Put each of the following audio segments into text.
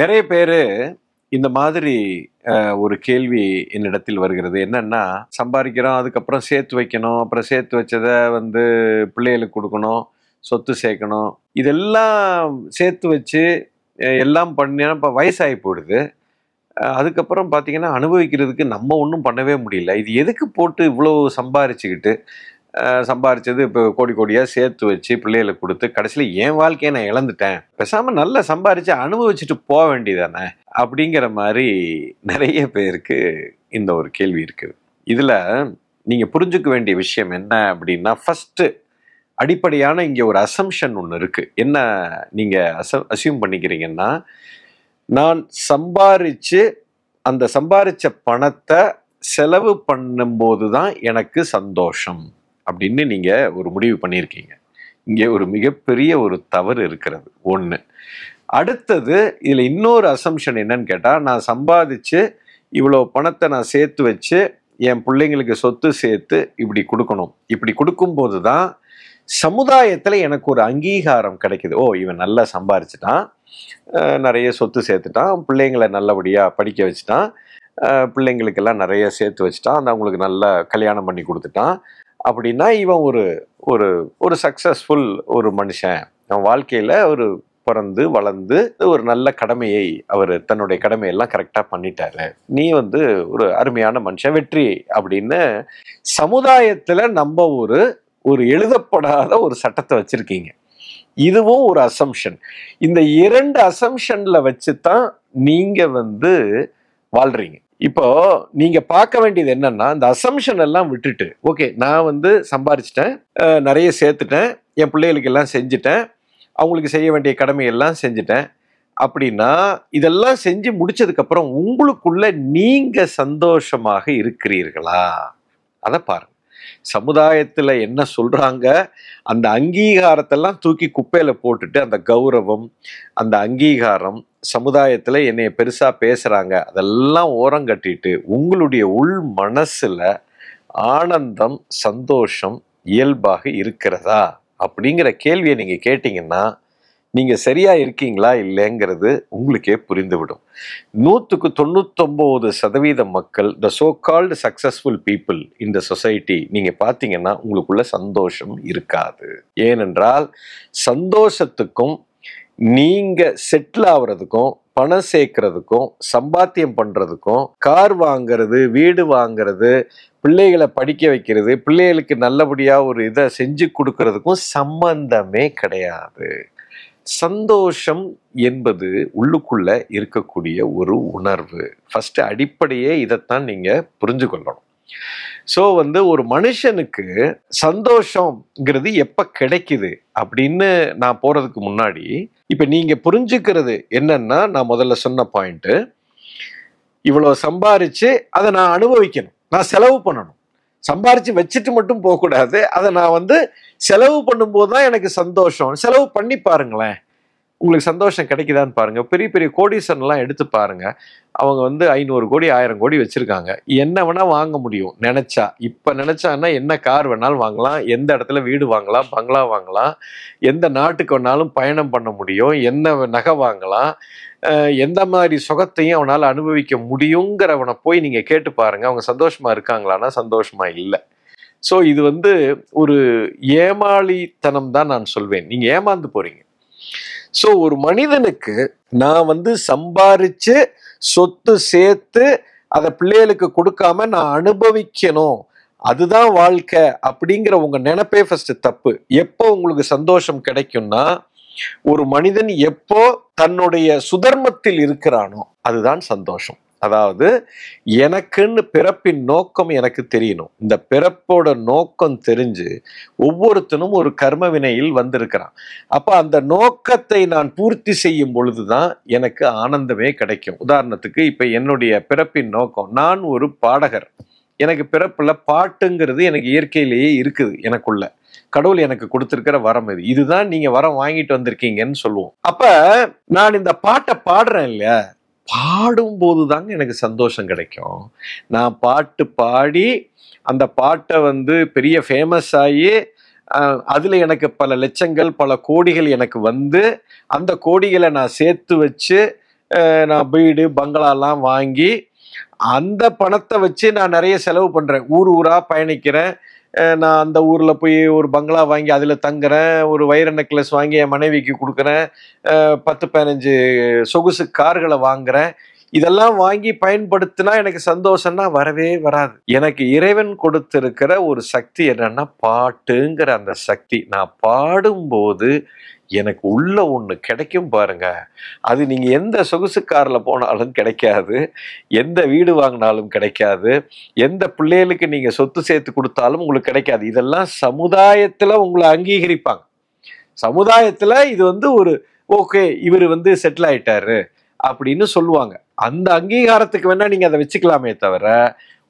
நிறைய பேரு இந்த மாதிரி ஒரு கேள்வி என்னிடத்தில் வருகிறது. என்னன்னா, சம்பாதிக்கிறோம், அதுக்கப்புறம் சேர்த்து வைக்கணும், அப்புறம் சேர்த்து வச்சதை பிள்ளைகளுக்கு கொடுக்கணும், சொத்து சேர்க்கணும், இதெல்லாம் சேர்த்து வச்சு எல்லாம் பண்ணினா இப்போ வயசாகி போயிடுது. அதுக்கப்புறம் பார்த்தீங்கன்னா அனுபவிக்கிறதுக்கு நம்ம ஒன்றும் பண்ணவே முடியல. இது எதுக்கு போட்டு இவ்வளோ சம்பாரிச்சுக்கிட்டு சம்பாரிச்சது இப்போ கோடி கோடியாக சேர்த்து வச்சு பிள்ளைகளுக்கு கொடுத்து கடைசியில் என் வாழ்க்கையை நான் இழந்துட்டேன், பேசாமல் நல்லா சம்பாரித்து அனுபவிச்சுட்டு போக வேண்டியதானே அப்படிங்கிற மாதிரி நிறைய பேருக்கு இந்த ஒரு கேள்வி இருக்குது. இதில் நீங்கள் புரிஞ்சுக்க வேண்டிய விஷயம் என்ன அப்படின்னா, ஃபஸ்ட்டு அடிப்படையான இங்கே ஒரு அசம்ஷன் ஒன்று இருக்குது. என்ன நீங்கள் அசியூம் பண்ணிக்கிறீங்கன்னா, நான் சம்பாரித்து அந்த சம்பாரித்த பணத்தை செலவு பண்ணும்போது தான் எனக்கு சந்தோஷம் அப்படின்னு நீங்கள் ஒரு முடிவு பண்ணியிருக்கீங்க. இங்கே ஒரு மிகப்பெரிய ஒரு தவறு இருக்கிறது ஒன்று. அடுத்தது இதில் இன்னொரு அசம்ஷன் என்னன்னு கேட்டால், நான் சம்பாதிச்சு இவ்வளோ பணத்தை நான் சேர்த்து வச்சு என் பிள்ளைங்களுக்கு சொத்து சேர்த்து இப்படி கொடுக்கணும், இப்படி கொடுக்கும்போது தான் சமுதாயத்தில் எனக்கு ஒரு அங்கீகாரம் கிடைக்குது. ஓ, இவன் நல்லா சம்பாரிச்சிட்டான், நிறைய சொத்து சேர்த்துட்டான், பிள்ளைங்களை நல்லபடியாக படிக்க வச்சுட்டான், பிள்ளைங்களுக்கெல்லாம் நிறைய சேர்த்து வச்சுட்டான், அந்த அவங்களுக்கு நல்லா கல்யாணம் பண்ணி கொடுத்துட்டான் அப்படின்னா இவன் ஒரு ஒரு ஒரு சக்ஸஸ்ஃபுல் ஒரு மனுஷன், அவன் வாழ்க்கையில் ஒரு பிறந்து வளர்ந்து ஒரு நல்ல கடமையை அவர் தன்னுடைய கடமையெல்லாம் கரெக்டாக பண்ணிட்டாரு, நீ ஒரு அருமையான மனுஷன், வெற்றி அப்படின்னு சமுதாயத்தில் நம்ம ஒரு எழுதப்படாத ஒரு சட்டத்தை வச்சிருக்கீங்க. இதுவும் ஒரு அசம்ஷன். இந்த இரண்டு அசம்ஷன்ல வச்சு தான் நீங்க வாழ்றீங்க. இப்போ நீங்க பார்க்க வேண்டியது என்னன்னா, இந்த அசம்ஷன் எல்லாம் விட்டுட்டு, ஓகே நான் சம்பாரிச்சிட்டேன், நிறைய சேர்த்துட்டேன், என் பிள்ளைகளுக்கு எல்லாம் செஞ்சுட்டேன், அவங்களுக்கு செய்ய வேண்டிய கடமையெல்லாம் செஞ்சுட்டேன் அப்படின்னா, இதெல்லாம் செஞ்சு முடிச்சதுக்கு அப்புறம் உங்களுக்குள்ள நீங்க சந்தோஷமாக இருக்கிறீர்களா அதை பாருங்க. சமுதாயத்தில் என்ன சொல்றாங்க, அந்த அங்கீகாரத்தெல்லாம் தூக்கி குப்பையில போட்டுட்டு, அந்த கௌரவம், அந்த அங்கீகாரம், சமுதாயத்தில் என்னைய பெருசா பேசுறாங்க, அதெல்லாம் ஓரம் கட்டிட்டு உங்களுடைய உள் மனசுல ஆனந்தம், சந்தோஷம் இயல்பாக இருக்கிறதா அப்படிங்கிற கேள்வியை நீங்க கேட்டீங்கன்னா, நீங்க சரியா இருக்கீங்களா இல்லைங்கிறது உங்களுக்கே புரிந்துவிடும். 99% மக்கள், த so called successful people in the society, நீங்க பார்த்தீங்கன்னா உங்களுக்குள்ள சந்தோஷம் இருக்காது. ஏனென்றால் சந்தோஷத்துக்கும் நீங்க செட்டில் ஆகுறதுக்கும், பணம் சேர்க்கறதுக்கும், சம்பாத்தியம் பண்றதுக்கும், கார் வாங்கிறது, வீடு வாங்கிறது, பிள்ளைகளை படிக்க வைக்கிறது, பிள்ளைகளுக்கு நல்லபடியா ஒரு இதை செஞ்சு கொடுக்கறதுக்கும் சம்பந்தமே கிடையாது. சந்தோஷம் என்பது உள்ளுக்குள்ள இருக்கக்கூடிய ஒரு உணர்வு. ஃபர்ஸ்ட் அடிப்படையே இதைத்தான் நீங்க புரிஞ்சு கொள்ளணும். ஸோ ஒரு மனுஷனுக்கு சந்தோஷங்கிறது எப்ப கிடைக்குது அப்படின்னு நான் போறதுக்கு முன்னாடி, இப்ப நீங்க புரிஞ்சுக்கிறது என்னன்னா, நான் முதல்ல சொன்ன பாயிண்ட், இவ்வளவு சம்பாரிச்சு அதை நான் அனுபவிக்கணும், நான் செலவு பண்ணணும். சம்பாரிச்சு வச்சுட்டு மட்டும் போகக்கூடாது, அதை நான் செலவு பண்ணும்போது தான் எனக்கு சந்தோஷம். செலவு பண்ணி பாருங்களேன், உங்களுக்கு சந்தோஷம் கிடைக்குதான்னு பாருங்க. பெரிய பெரிய கோடீஸ்வரன்லாம் எடுத்து பாருங்க, அவங்க 500 கோடி 1000 கோடி வச்சிருக்காங்க, என்ன வேணா வாங்க முடியும் நினைச்சா. இப்ப நினைச்சான்னா என்ன கார் வேணாலும் வாங்கலாம், எந்த இடத்துல வீடு வாங்கலாம், பங்களா வாங்கலாம், எந்த நாட்டுக்கு வேணாலும் பயணம் பண்ண முடியும், என்ன நகை வாங்கலாம், எந்த மாதிரி சுகத்தையும் அவனால் அனுபவிக்க முடியுங்கிறவனை போய் நீங்க கேட்டு பாருங்க, அவங்க சந்தோஷமா இருக்காங்களான்னா சந்தோஷமா இல்லை. ஸோ இது ஒரு ஏமாளித்தனம் தான் நான் சொல்வேன். நீங்க ஏமாந்து போறீங்க. ஸோ ஒரு மனிதனுக்கு நான் சம்பாரிச்சு சொத்து சேர்த்து அதை பிள்ளைகளுக்கு கொடுக்காம நான் அனுபவிக்கணும், அதுதான் வாழ்க்கை அப்படிங்கிற உங்க நினைப்பே ஃபர்ஸ்ட் தப்பு. எப்போ உங்களுக்கு சந்தோஷம் கிடைக்கும்னா, ஒரு மனிதன் எப்போ தன்னுடைய சுதர்மத்தில் இருக்கிறானோ அதுதான் சந்தோஷம். அதாவது எனக்குன்னு பிறப்பின் நோக்கம் எனக்கு தெரியணும். இந்த பிறப்போட நோக்கம் தெரிஞ்சு ஒவ்வொருத்தனும் ஒரு கர்ம வினையில் வந்திருக்கிறான். அப்ப அந்த நோக்கத்தை நான் பூர்த்தி செய்யும் பொழுதுதான் எனக்கு ஆனந்தமே கிடைக்கும். உதாரணத்துக்கு இப்ப என்னுடைய பிறப்பின் நோக்கம், நான் ஒரு பாடகர், எனக்கு பிறப்புல பாட்டுங்கிறது எனக்கு இயற்கையிலேயே இருக்குது, எனக்குள்ள கடவுள் எனக்கு கொடுத்திருக்கிற வரம் இது, இதுதான் நீங்க வரம் வாங்கிட்டு வந்திருக்கீங்கன்னு சொல்லுவோம். அப்ப நான் இந்த பாட்டை பாடுறேன் இல்லையா, பாடும்போது தாங்க எனக்கு சந்தோஷம் கிடைக்கும். நான் பாட்டு பாடி அந்த பாட்டை பெரிய ஃபேமஸ் ஆகி அதுல எனக்கு பல லட்சங்கள் பல கோடிகள் எனக்கு அந்த கோடிகளை நான் சேர்த்து வச்சு நான் வீடு பங்களாலாம் வாங்கி அந்த பணத்தை வச்சு நான் நிறைய செலவு பண்றேன். ஊர் ஊரா பயணிக்கிறேன். நான் அந்த ஊர்ல போய் ஒரு பங்களா வாங்கி அதுல தங்குறேன். ஒரு வைர நெக்லஸ் வாங்கி என் மனைவிக்கு கொடுக்குறேன். 10-15 சொகுசு கார்களை வாங்குறேன். இதெல்லாம் வாங்கி பயன்படுத்தினா எனக்கு சந்தோஷம்னா வரவே வராது. எனக்கு இறைவன் கொடுத்திருக்கிற ஒரு சக்தி என்னன்னா பாட்டுங்கிற அந்த சக்தி. நான் பாடும்போது எனக்கு உள்ள ஒண்ணு கிடைக்கும் பாருங்க. அது நீங்க எந்த சொகுசு கார்ல போனாலும் கிடைக்காது, எந்த வீடு வாங்கினாலும் கிடைக்காது, எந்த பிள்ளைகளுக்கு நீங்க சொத்து சேர்த்து கொடுத்தாலும் உங்களுக்கு கிடைக்காது. இதெல்லாம் சமுதாயத்துல உங்களை அங்கீகரிப்பாங்க. சமுதாயத்துல இது ஒரு ஓகே, இவர் செட்டில் ஆயிட்டாரு அப்படின்னு சொல்லுவாங்க. அந்த அங்கீகாரத்துக்கு வேணா நீங்க அதை வச்சுக்கலாமே தவிர,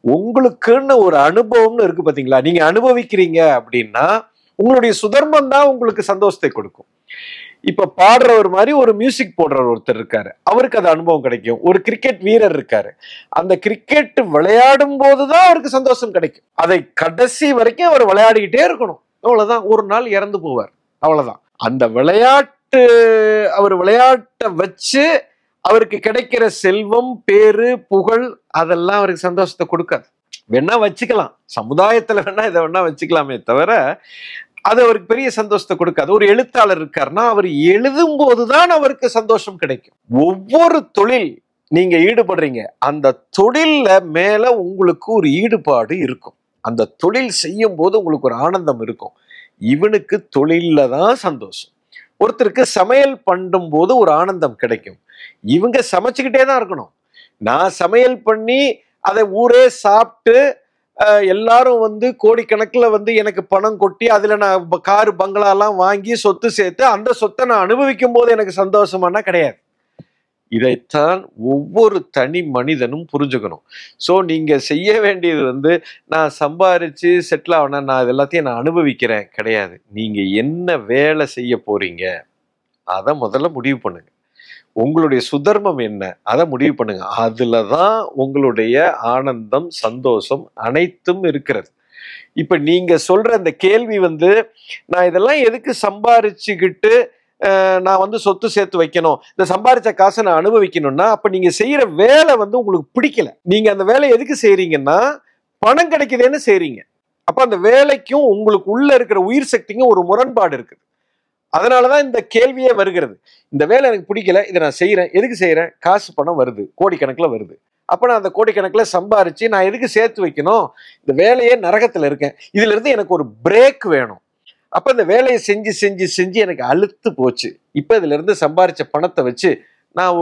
உங்களுக்குன்னு ஒரு அனுபவம்னு இருக்கு பாத்தீங்களா, நீங்க அனுபவிக்கிறீங்க அப்படின்னா உங்களுடைய சுதர்மம் தான் உங்களுக்கு சந்தோஷத்தை கொடுக்கும். இப்ப பாடுறவர் மாதிரி ஒரு மியூசிக் போடுறவர் ஒருத்தர் இருக்காரு, அவருக்கு அது அனுபவம் கிடைக்கும். ஒரு கிரிக்கெட் வீரர் இருக்காரு, அந்த கிரிக்கெட் விளையாடும் போதுதான் அவருக்கு சந்தோஷம் கிடைக்கும். அதை கடைசி வரைக்கும் அவர் விளையாடிக்கிட்டே இருக்கணும், அவ்வளவுதான். ஒரு நாள் இறந்து போவார், அவ்வளவுதான். அந்த அவர் விளையாட்டை வச்சு அவருக்கு கிடைக்கிற செல்வம், பேரு, புகழ் அதெல்லாம் அவருக்கு சந்தோஷத்தை கொடுக்காது. வேணா வச்சுக்கலாம், சமுதாயத்துல வேணா இதை வேணா வச்சுக்கலாமே தவிர அது அவருக்கு பெரிய சந்தோஷத்தை கொடுக்காது. ஒரு எழுத்தாளர் இருக்காருன்னா அவர் எழுதும் போதுதான் அவருக்கு சந்தோஷம் கிடைக்கும். ஒவ்வொரு தொழில் நீங்க ஈடுபடுறீங்க, அந்த தொழில்ல மேல உங்களுக்கு ஒரு ஈடுபாடு இருக்கும். அந்த தொழில் செய்யும் போது உங்களுக்கு ஒரு ஆனந்தம் இருக்கும். இவனுக்கு தொழில்ல தான் சந்தோஷம். ஒருத்தருக்கு சமையல் பண்ணும் போது ஒரு ஆனந்தம் கிடைக்கும். இவங்க சமைச்சுக்கிட்டே தான் இருக்கணும். நான் சமையல் பண்ணி அதை ஊரே சாப்பிட்டு எல்லாரும் கோடிக்கணக்கில் எனக்கு பணம் கொட்டி அதுல நான் காரு பங்களாலாம் வாங்கி சொத்து சேர்த்து அந்த சொத்தை நான் அனுபவிக்கும் போது எனக்கு சந்தோஷமானா கிடையாது. இதைத்தான் ஒவ்வொரு தனி மனிதனும் புரிஞ்சுக்கணும். ஸோ நீங்க செய்ய வேண்டியது நான் சம்பாரிச்சு செட்டில் ஆகணும், நான் இது எல்லாத்தையும் நான் அனுபவிக்கிறேன் கிடையாது. நீங்க என்ன வேலை செய்ய போறீங்க அதை முதல்ல முடிவு பண்ணுங்க. உங்களுடைய சுதர்மம் என்ன அதை முடிவு பண்ணுங்க. அதுலதான் உங்களுடைய ஆனந்தம், சந்தோஷம் அனைத்தும் இருக்கிறது. இப்ப நீங்க சொல்ற அந்த கேள்வி நான் இதெல்லாம் எதுக்கு சம்பாரிச்சுக்கிட்டு நான் சொத்து சேர்த்து வைக்கணும், இந்த சம்பாரிச்ச காசை நான் அனுபவிக்கணும்னா, அப்ப நீங்க செய்யற வேலை உங்களுக்கு பிடிக்கல. நீங்க அந்த வேலை எதுக்கு செய்யறீங்கன்னா பணம் கிடைக்குதுன்னு செய்றீங்க. அப்ப அந்த வேலைக்கும் உங்களுக்கு உள்ள இருக்கிற உயிர் சக்திக்கும் ஒரு முரண்பாடு இருக்குது. அதனாலதான் இந்த கேள்வியே வருகிறது. இந்த வேலை எனக்கு பிடிக்கல, இதை நான் செய்யறேன், எதுக்கு செய்யறேன், காசு பணம் வருது, கோடிக்கணக்கில் வருது. அப்ப நான் அந்த கோடிக்கணக்கில் சம்பாரிச்சு நான் எதுக்கு சேர்த்து வைக்கணும், இந்த வேலையே நரகத்துல இருக்கேன், இதுல இருந்து எனக்கு ஒரு பிரேக் வேணும். அப்ப இந்த வேலையை செஞ்சு செஞ்சு செஞ்சு எனக்கு அலுத்து போச்சு. இப்ப இதுல இருந்து சம்பாரிச்ச பணத்தை வச்சு நான்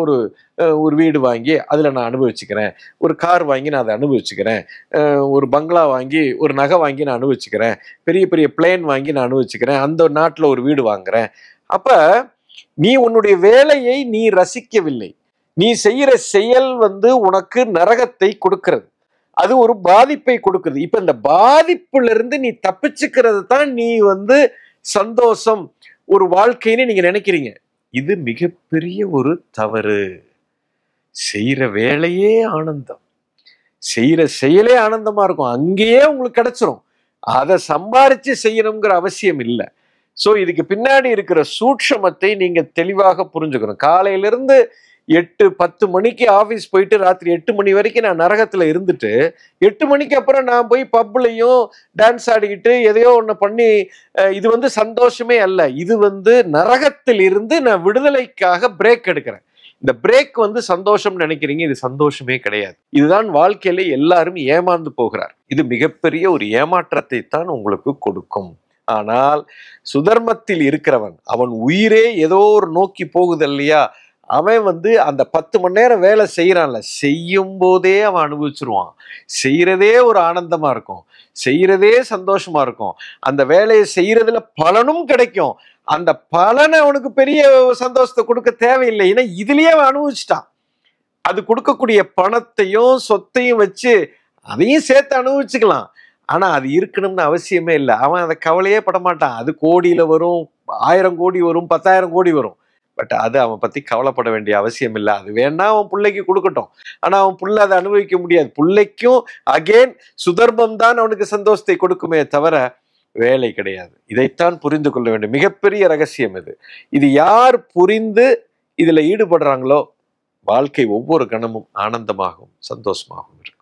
ஒரு வீடு வாங்கி அதுல நான் அனுபவிச்சுக்கிறேன், ஒரு கார் வாங்கி நான் அதை அனுபவிச்சுக்கிறேன், ஒரு பங்களா வாங்கி ஒரு நகை வாங்கி நான் அனுபவிச்சுக்கிறேன், பெரிய பெரிய பிளேன் வாங்கி நான் அனுபவிச்சுக்கிறேன், அந்த நாட்டுல ஒரு வீடு வாங்குறேன். அப்ப நீ உன்னுடைய வேலையை நீ ரசிக்கவில்லை. நீ செய்யற செயல் உனக்கு நரகத்தை கொடுக்கிறது, அது ஒரு பாதிப்பை கொடுக்குது. இப்ப இந்த பாதிப்புல இருந்து நீ தப்பிச்சுக்கிறது தான் நீ சந்தோஷம், ஒரு வாழ்க்கைன்னு நீங்க நினைக்கிறீங்க. இது மிகப்பெரிய ஒரு தவறு. செய்யற வேலையே ஆனந்தம், செய்யற செயலே ஆனந்தமா இருக்கும், அங்கேயே உங்களுக்கு கிடைச்சிரும். அதை சம்பாரிச்சு செய்யணுங்கிற அவசியம் இல்லை. சோ இதுக்கு பின்னாடி இருக்கிற சூட்சமத்தை நீங்க தெளிவாக புரிஞ்சுக்கணும். காலையிலிருந்து 8-10 மணிக்கு ஆபீஸ் போயிட்டு ராத்திரி 8 மணி வரைக்கும் நான் நரகத்துல இருந்துட்டு 8 மணிக்கு அப்புறம் நான் போய் பப்லையும் டான்ஸ் ஆடிக்கிட்டு எதையோ ஒண்ணு பண்ணி இது சந்தோஷமே அல்ல. இது நரகத்தில் இருந்து நான் விடுதலைக்காக பிரேக் எடுக்கிறேன். இந்த பிரேக் சந்தோஷம் நினைக்கிறீங்க, இது சந்தோஷமே கிடையாது. இதுதான் வாழ்க்கையில எல்லாரும் ஏமாந்து போகிறார். இது மிகப்பெரிய ஒரு ஏமாற்றத்தை தான் உங்களுக்கு கொடுக்கும். ஆனால் சுதர்மத்தில் இருக்கிறவன், அவன் உயிரே ஏதோ ஒரு நோக்கி போகுது இல்லையா, அவன் அந்த 10 மணி நேரம் வேலை செய்யறான்ல, செய்யும் போதே அவன் அனுபவிச்சிருவான். செய்யறதே ஒரு ஆனந்தமா இருக்கும், செய்யறதே சந்தோஷமா இருக்கும். அந்த வேலையை செய்யறதுல பலனும் கிடைக்கும். அந்த பலனை அவனுக்கு பெரிய சந்தோஷத்தை கொடுக்க தேவையில்லை, ஏன்னா இதுலயே அவன் அனுபவிச்சுட்டான். அது கொடுக்கக்கூடிய பணத்தையும் சொத்தையும் வச்சு அதையும் சேர்த்து அனுபவிச்சுக்கலாம். ஆனா அது இருக்கணும்னு அவசியமே இல்லை. அவன் அதை கவலையே படமாட்டான். அது கோடியில வரும், 1000 கோடி வரும், 10,000 கோடி வரும். பட் அது அவன் பத்தி கவலைப்பட வேண்டிய அவசியம் இல்லை. அது வேணா அவன் பிள்ளைக்கு கொடுக்கட்டும், ஆனா அவன் பிள்ளை அதை அனுபவிக்க முடியாது. பிள்ளைக்கும் அகெயின் சுதர்மம் தான் அவனுக்கு சந்தோஷத்தை கொடுக்குமே தவிர வேலை கிடையாது. இதைத்தான் புரிந்து கொள்ள வேண்டும். மிகப்பெரிய ரகசியம் இது. இது யார் புரிந்து இதுல ஈடுபடுறாங்களோ வாழ்க்கை ஒவ்வொரு கணமும் ஆனந்தமாகவும் சந்தோஷமாகவும் இருக்கும்.